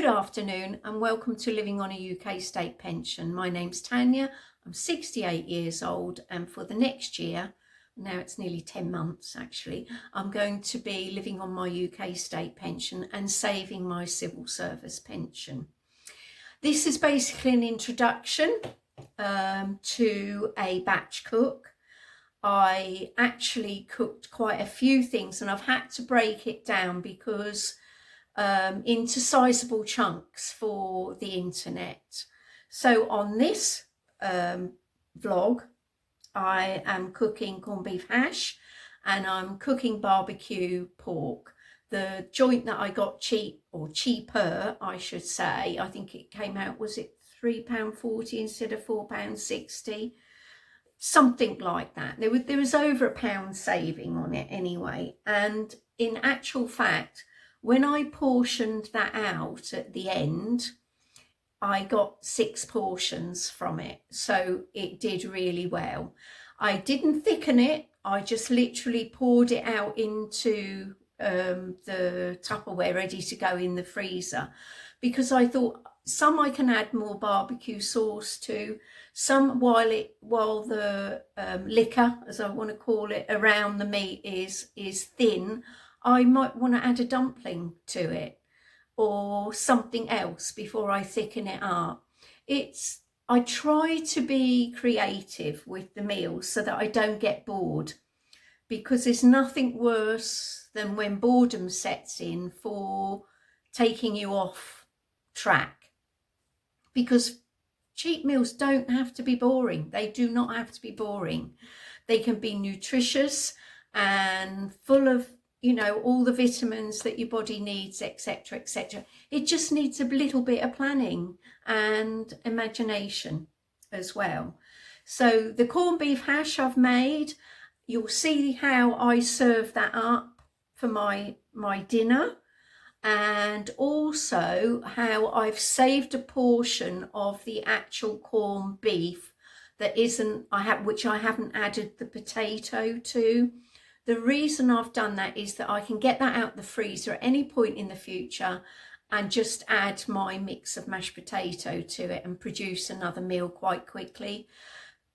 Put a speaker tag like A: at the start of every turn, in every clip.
A: Good afternoon and welcome to Living on a UK State Pension. My name's Tania, I'm 68 years old, and for the next year, now it's nearly 10 months actually, I'm going to be living on my UK State Pension and saving my civil service pension. This is basically an introduction to a batch cook. I actually cooked quite a few things and I've had to break it down because into sizable chunks for the internet. So on this vlog, I am cooking corned beef hash and I'm cooking barbecue pork. The joint that I got cheaper, I should say, I think it came out, was it £3.40 instead of £4.60? Something like that. There was over £1 saving on it anyway. And in actual fact, when I portioned that out at the end, I got 6 portions from it. So it did really well. I didn't thicken it. I just literally poured it out into the Tupperware ready to go in the freezer, because I thought some I can add more barbecue sauce to, some while the liquor, as I want to call it, around the meat is thin, I might want to add a dumpling to it or something else before I thicken it up. I try to be creative with the meals so that I don't get bored, because there's nothing worse than when boredom sets in for taking you off track. Because cheap meals don't have to be boring. They do not have to be boring. They can be nutritious and full of, you know, all the vitamins that your body needs, etc., etc. It just needs a little bit of planning and imagination as well. So the corned beef hash I've made, you'll see how I serve that up for my dinner, and also how I've saved a portion of the actual corned beef that which I haven't added the potato to. The reason I've done that is that I can get that out the freezer at any point in the future and just add my mix of mashed potato to it and produce another meal quite quickly.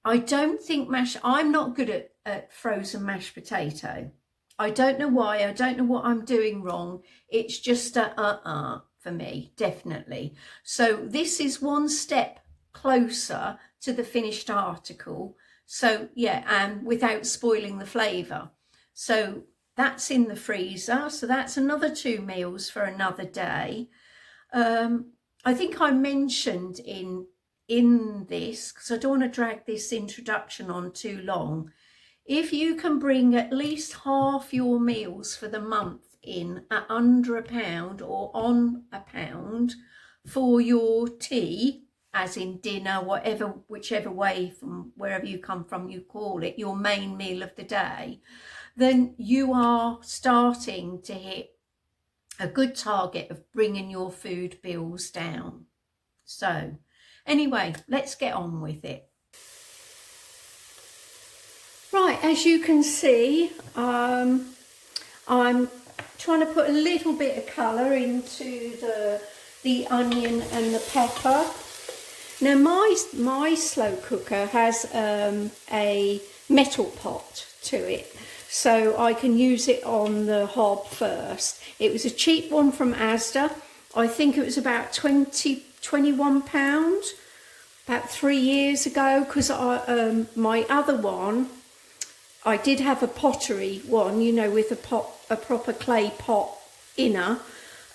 A: I don't think I'm not good at frozen mashed potato. I don't know why. I don't know what I'm doing wrong. It's just for me, definitely. So this is one step closer to the finished article. So yeah, and without spoiling the flavour. So that's in the freezer. So that's another 2 meals for another day. I think I mentioned in this, because I don't want to drag this introduction on too long, if you can bring at least half your meals for the month in at under £1 or on £1 for your tea, as in dinner, whichever way from wherever you come from you call it, your main meal of the day, then you are starting to hit a good target of bringing your food bills down. So anyway, let's get on with it. Right, as you can see, I'm trying to put a little bit of colour into the onion and the pepper. Now my slow cooker has a metal pot to it, so I can use it on the hob first. It was a cheap one from Asda. I think it was about £21 about 3 years ago, because my other one, I did have a pottery one, you know, with a proper clay pot inner,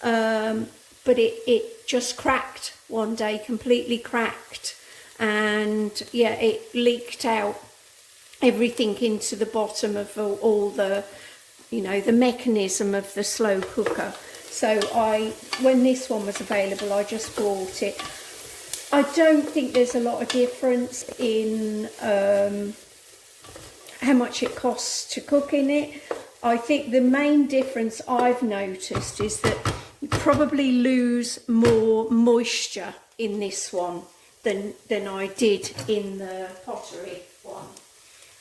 A: but it just cracked one day, completely cracked, and yeah, it leaked out everything into the bottom of all the, you know, the mechanism of the slow cooker. So when this one was available, I just bought it. I don't think there's a lot of difference in how much it costs to cook in it. I think the main difference I've noticed is that you probably lose more moisture in this one than I did in the pottery one.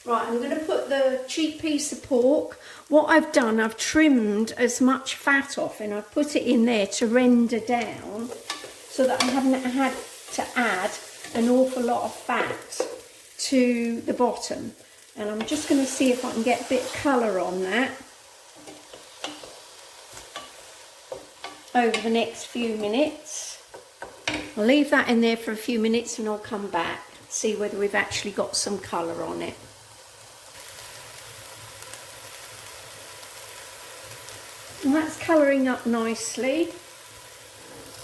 A: Right, I'm going to put the cheap piece of pork, what I've done, I've trimmed as much fat off and I've put it in there to render down so that I haven't had to add an awful lot of fat to the bottom. And I'm just going to see if I can get a bit of colour on that over the next few minutes. I'll leave that in there for a few minutes and I'll come back, see whether we've actually got some colour on it. And that's colouring up nicely.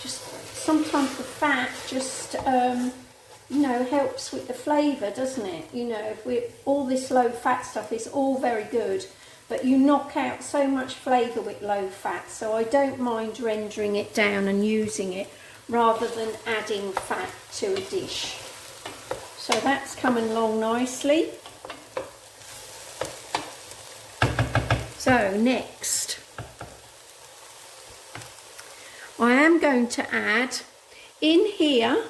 A: Just sometimes the fat just, you know, helps with the flavour, doesn't it? You know, if all this low fat stuff is all very good, but you knock out so much flavour with low fat, so I don't mind rendering it down and using it rather than adding fat to a dish. So that's coming along nicely. So next, I am going to add in here,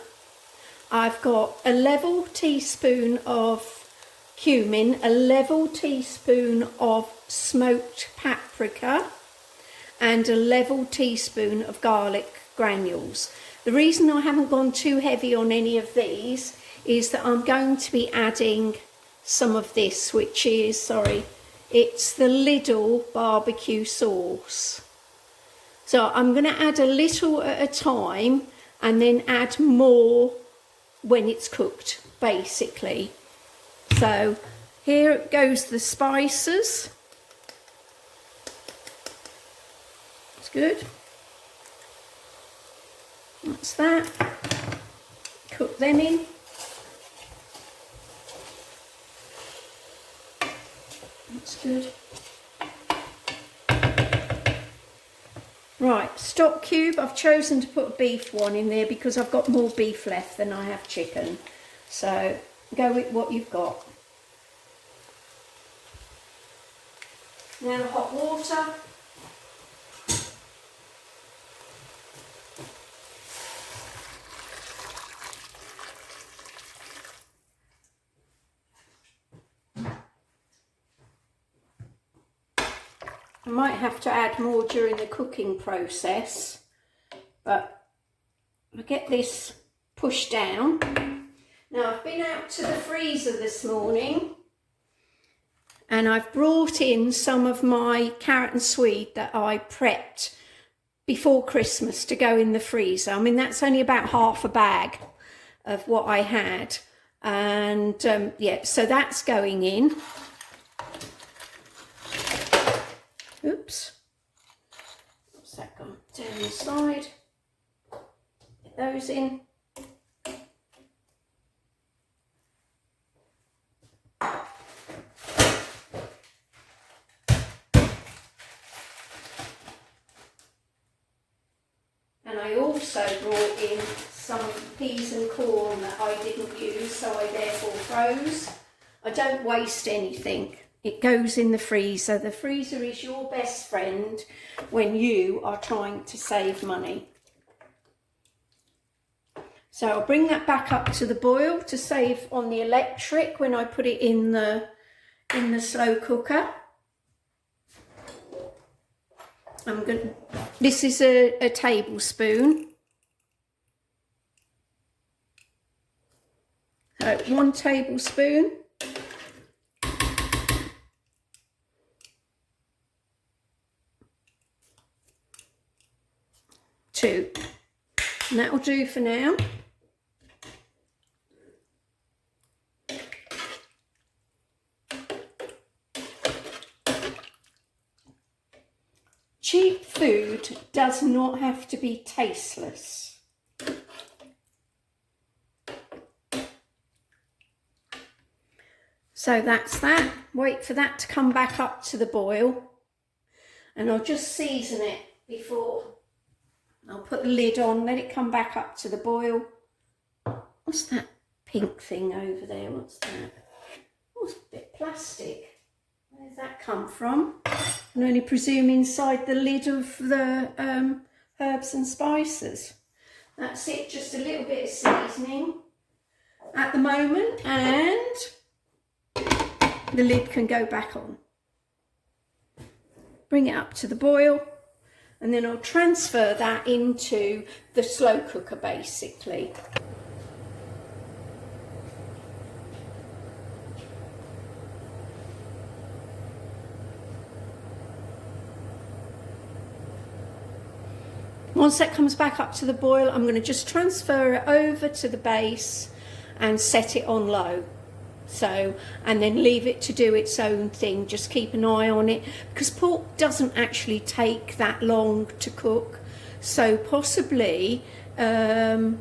A: I've got a level teaspoon of cumin, a level teaspoon of smoked paprika and a level teaspoon of garlic granules. The reason I haven't gone too heavy on any of these is that I'm going to be adding some of this, which is, it's the Lidl barbecue sauce. So I'm going to add a little at a time and then add more when it's cooked, basically. So here goes the spices. That's good. That's that. Cook them in. That's good. Right, stock cube. I've chosen to put a beef one in there because I've got more beef left than I have chicken. So go with what you've got. Now the hot water. I might have to add more during the cooking process, but I get this pushed down. Now I've been out to the freezer this morning and I've brought in some of my carrot and swede that I prepped before Christmas to go in the freezer. I mean, that's only about half a bag of what I had, and yeah, so that's going in. Oops, what's that gone down the side? Get those in. And I also brought in some peas and corn that I didn't use, so I therefore froze. I don't waste anything. It goes in the freezer. The freezer is your best friend when you are trying to save money. So I'll bring that back up to the boil to save on the electric when I put it in the slow cooker. This is a tablespoon. So 1 tablespoon. 2. And that'll do for now. Cheap food does not have to be tasteless. So that's that. Wait for that to come back up to the boil. And I'll just season it before. I'll put the lid on, let it come back up to the boil. What's that pink thing over there? What's that? Oh, it's a bit plastic. Where does that come from? I can only presume inside the lid of the herbs and spices. That's it, just a little bit of seasoning at the moment, and the lid can go back on. bring it up to the boil, and then I'll transfer that into the slow cooker basically. Once that comes back up to the boil, I'm going to just transfer it over to the base and set it on low. So, and then leave it to do its own thing. Just keep an eye on it, because pork doesn't actually take that long to cook. So possibly, I'll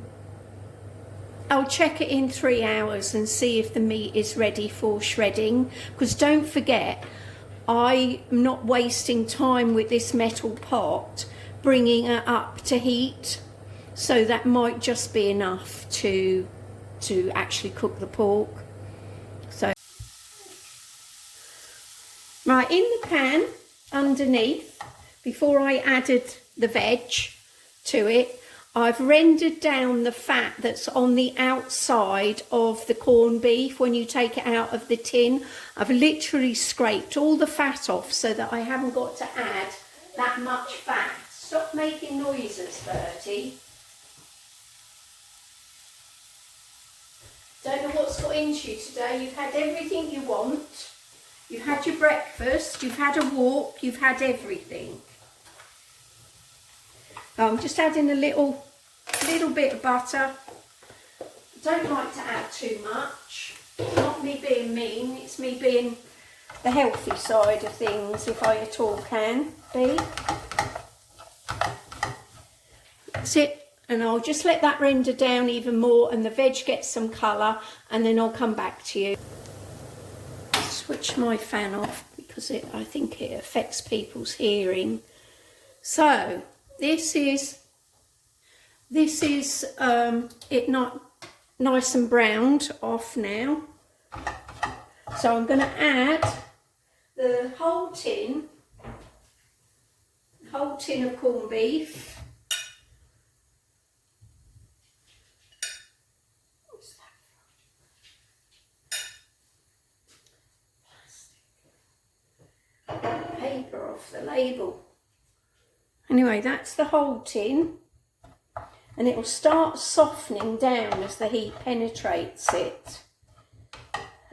A: check it in 3 hours and see if the meat is ready for shredding. Because don't forget, I'm not wasting time with this metal pot bringing it up to heat, so that might just be enough to actually cook the pork. So right, in the pan underneath, before I added the veg to it, I've rendered down the fat that's on the outside of the corned beef. When you take it out of the tin, I've literally scraped all the fat off so that I haven't got to add that much fat. Stop making noises, Bertie. Don't know what's got into you today. You've had everything you want. You've had your breakfast, you've had a walk, you've had everything. I'm just adding a little bit of butter. I don't like to add too much. It's not me being mean, it's me being the healthy side of things, if I at all can be. That's it, and I'll just let that render down even more and the veg gets some colour, and then I'll come back to you. Switch my fan off because I think it affects people's hearing. So this is it, not nice and browned off now. So I'm going to add the whole tin of corned beef. Paper off the label. Anyway, that's the whole tin, and it will start softening down as the heat penetrates it,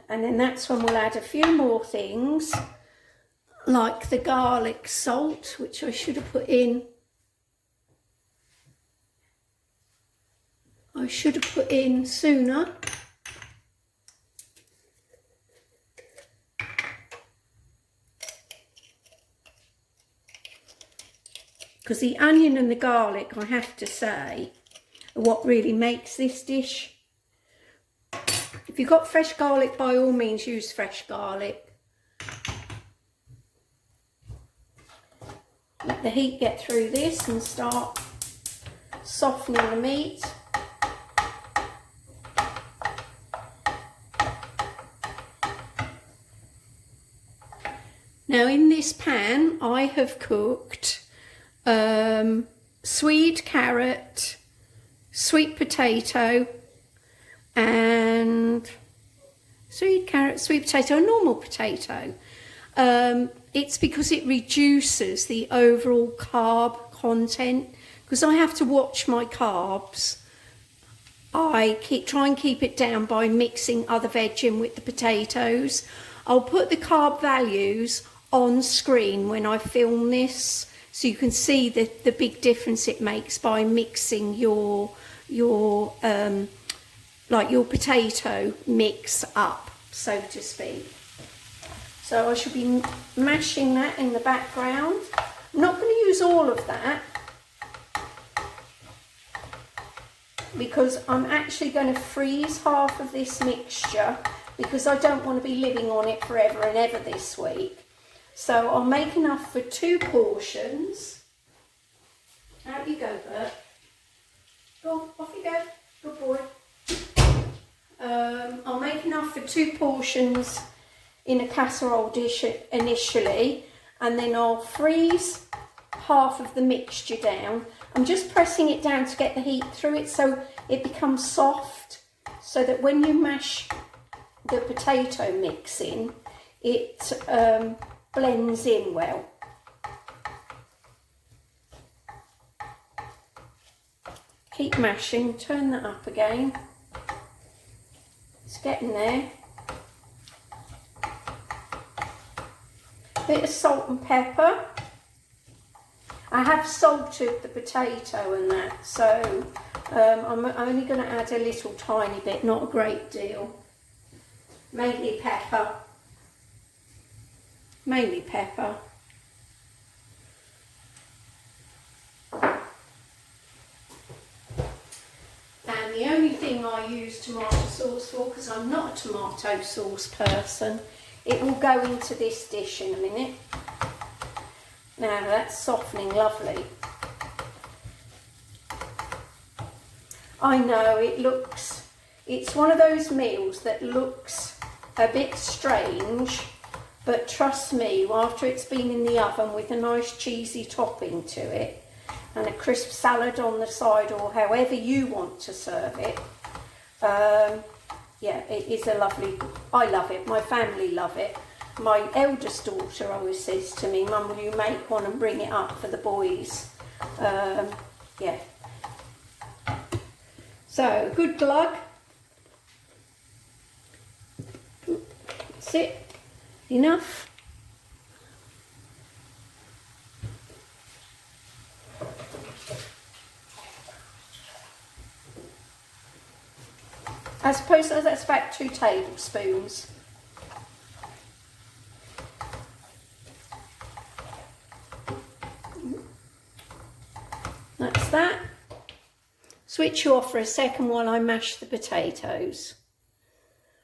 A: and then that's when we'll add a few more things like the garlic salt, which I should have put in. I should have put in sooner. Because the onion and the garlic, I have to say, are what really makes this dish. If you've got fresh garlic, by all means use fresh garlic. Let the heat get through this and start softening the meat. Now in this pan I have cooked swede carrot, sweet potato, and sweet carrot, sweet potato, and normal potato. It's because it reduces the overall carb content, because I have to watch my carbs. I try and keep it down by mixing other veg in with the potatoes. I'll put the carb values on screen when I film this, so you can see the big difference it makes by mixing your potato mix up, so to speak. So I should be mashing that in the background. I'm not going to use all of that because I'm actually going to freeze half of this mixture, because I don't want to be living on it forever and ever this week. So I'll make enough for 2 portions. Out you go, Bert. Go on, off you go. Good boy. I'll make enough for 2 portions in a casserole dish initially, and then I'll freeze half of the mixture down. I'm just pressing it down to get the heat through it so it becomes soft, so that when you mash the potato mix in, it blends in well. Keep mashing, turn that up again. It's getting there. Bit of salt and pepper. I have salted the potato and that, so I'm only going to add a little tiny bit, not a great deal. Mainly pepper. Mainly pepper. And the only thing I use tomato sauce for, because I'm not a tomato sauce person, it will go into this dish in a minute. Now that's softening lovely. I know it's one of those meals that looks a bit strange, but trust me, after it's been in the oven with a nice cheesy topping to it, and a crisp salad on the side, or however you want to serve it, yeah, it is a lovely, I love it, my family love it. My eldest daughter always says to me, Mum, will you make one and bring it up for the boys? Yeah. So, good glug. That's it. Enough. I suppose that's about 2 tablespoons. That's that. Switch you off for a second while I mash the potatoes.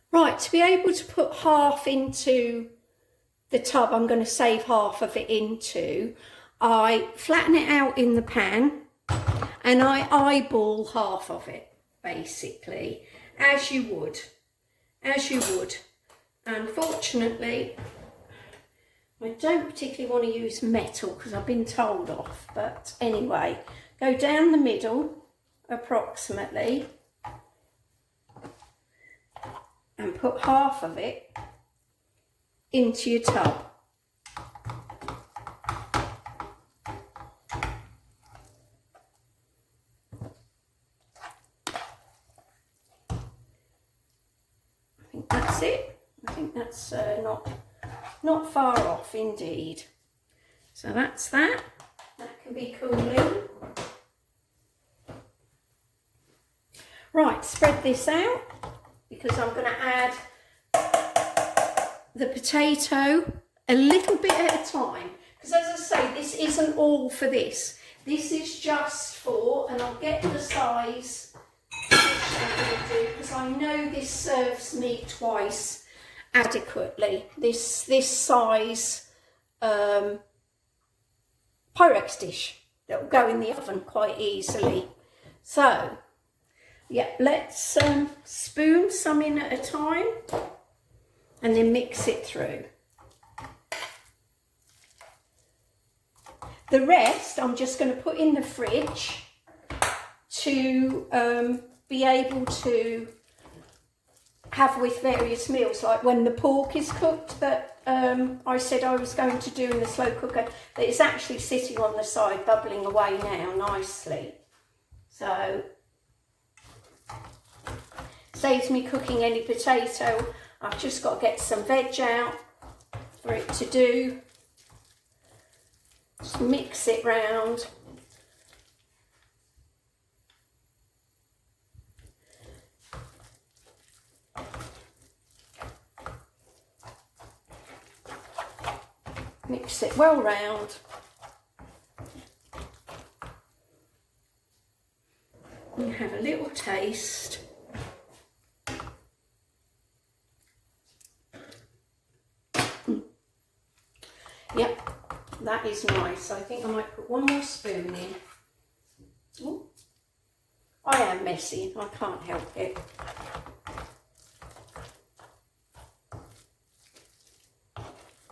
A: Right, to be able to put half into the tub, I'm going to save half of it into, I flatten it out in the pan and I eyeball half of it, basically, as you would. Unfortunately, I don't particularly want to use metal because I've been told off, but anyway, go down the middle approximately and put half of it into your tub. I think that's it. I think that's not far off indeed. So that's that. That can be cooling. Right, spread this out because I'm going to add the potato a little bit at a time. Because as I say, this isn't all for this. This is just for, and I'll get the size because I know this serves me twice adequately. This size Pyrex dish that will go in the oven quite easily. So yeah, let's spoon some in at a time and then mix it through. The rest I'm just going to put in the fridge to be able to have with various meals, like when the pork is cooked that I said I was going to do in the slow cooker, that it's actually sitting on the side bubbling away now nicely. So saves me cooking any potato. I've just got to get some veg out for it to do. Just mix it round. Mix it well round. And have a little taste. Yep, that is nice. I think I might put one more spoon in. Ooh. I am messy, I can't help it.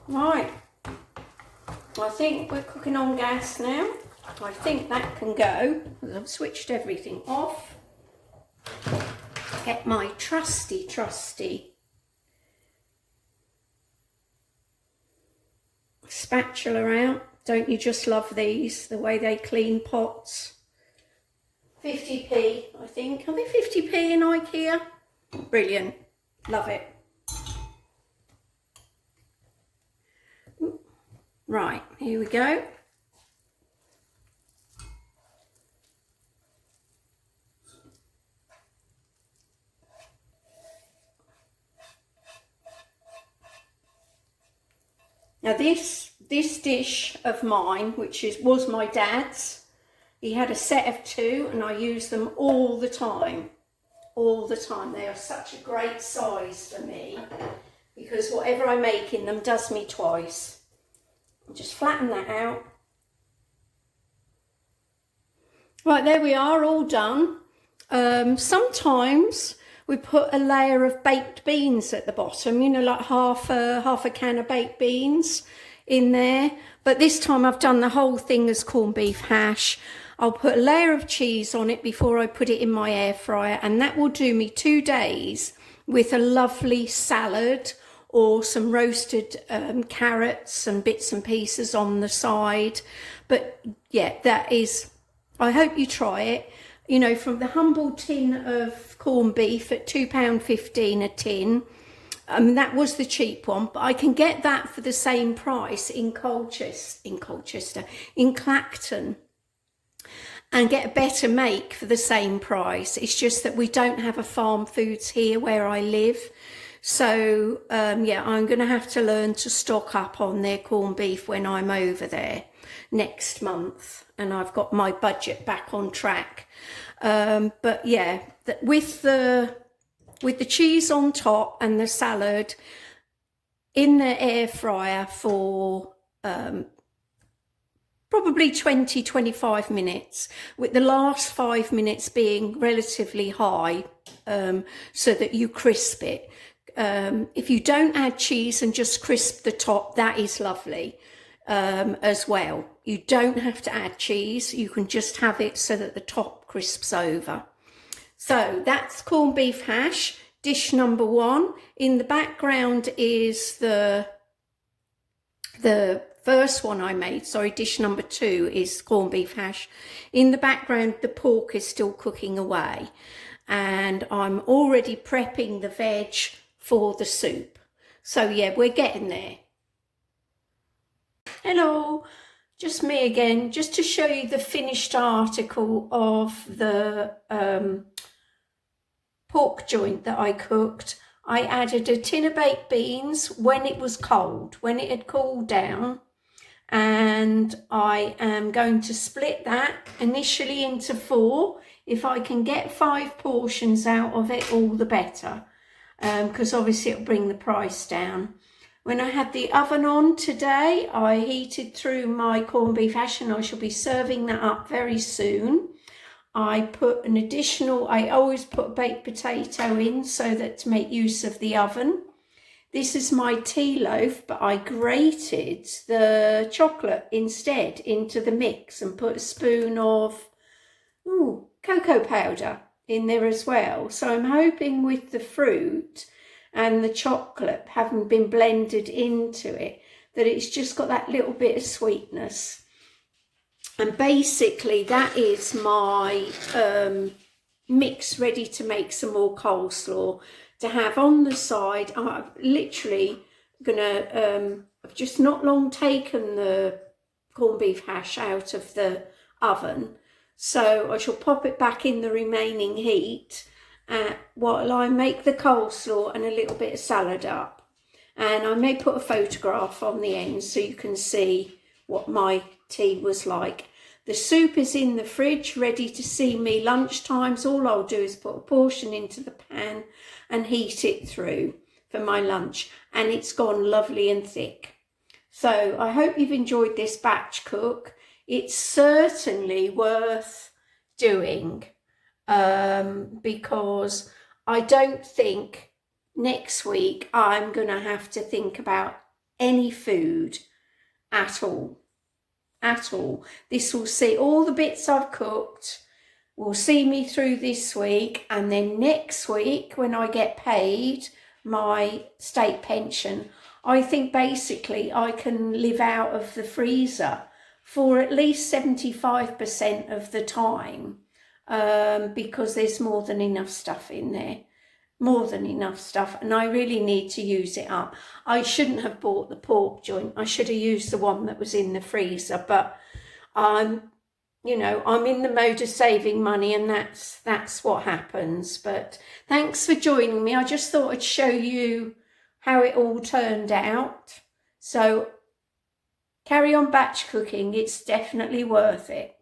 A: Right, I think we're cooking on gas now. I think that can go. I've switched everything off. Get my trusty spatula out. Don't you just love these, the way they clean pots? 50p, I think. I think 50p in IKEA. Brilliant. Love it. Right, here we go. Now this dish of mine, which was my dad's, he had a set of 2 and I use them all the time. All the time. They are such a great size for me because whatever I make in them does me twice. I'll just flatten that out. Right, there we are, all done. Sometimes we put a layer of baked beans at the bottom, you know, like half a can of baked beans in there. But this time I've done the whole thing as corned beef hash. I'll put a layer of cheese on it before I put it in my air fryer, and that will do me 2 days with a lovely salad or some roasted carrots and bits and pieces on the side. But yeah, that is, I hope you try it. You know, from the humble tin of corned beef at £2.15 a tin, that was the cheap one, but I can get that for the same price in Clacton, and get a better make for the same price. It's just that we don't have a farm foods here where I live. So yeah, I'm going to have to learn to stock up on their corned beef when I'm over there next month, and I've got my budget back on track. But yeah, with the cheese on top and the salad in the air fryer for probably 20-25 minutes, with the last 5 minutes being relatively high, so that you crisp it. If you don't add cheese and just crisp the top, that is lovely as well. You don't have to add cheese, you can just have it so that the top crisps over. So that's corned beef hash, dish number 1. In the background is the first one I made, sorry, dish number 2 is corned beef hash. In the background, the pork is still cooking away, and I'm already prepping the veg for the soup. So yeah, we're getting there. Hello, just me again, just to show you the finished article of the pork joint that I cooked. I added a tin of baked beans when it was cold, when it had cooled down, and I am going to split that initially into 4. If I can get 5 portions out of it, all the better, because obviously it'll bring the price down. When I had the oven on today, I heated through my corned beef hash, and I shall be serving that up very soon. I put an additional, I always put a baked potato in so that to make use of the oven. This is my tea loaf, but I grated the chocolate instead into the mix and put a spoon of cocoa powder in there as well. So I'm hoping with the fruit and the chocolate having been blended into it, that it's just got that little bit of sweetness. And basically that is my mix ready to make some more coleslaw to have on the side. I'm literally gonna, I've just not long taken the corned beef hash out of the oven, so I shall pop it back in the remaining heat while I make the coleslaw and a little bit of salad up. And I may put a photograph on the end so you can see what my tea was like. The soup is in the fridge ready to see me lunchtimes. All I'll do is put a portion into the pan and heat it through for my lunch, and it's gone lovely and thick. So I hope you've enjoyed this batch cook. It's certainly worth doing, because I don't think next week I'm going to have to think about any food at all. This will see all the bits I've cooked, will see me through this week, and then next week when I get paid my state pension, I think basically I can live out of the freezer for at least 75% of the time, because there's more than enough stuff in there. More than enough stuff, and I really need to use it up. I shouldn't have bought the pork joint. I should have used the one that was in the freezer, but you know, I'm in the mode of saving money, and that's what happens. But thanks for joining me. I just thought I'd show you how it all turned out. So carry on batch cooking. It's definitely worth it.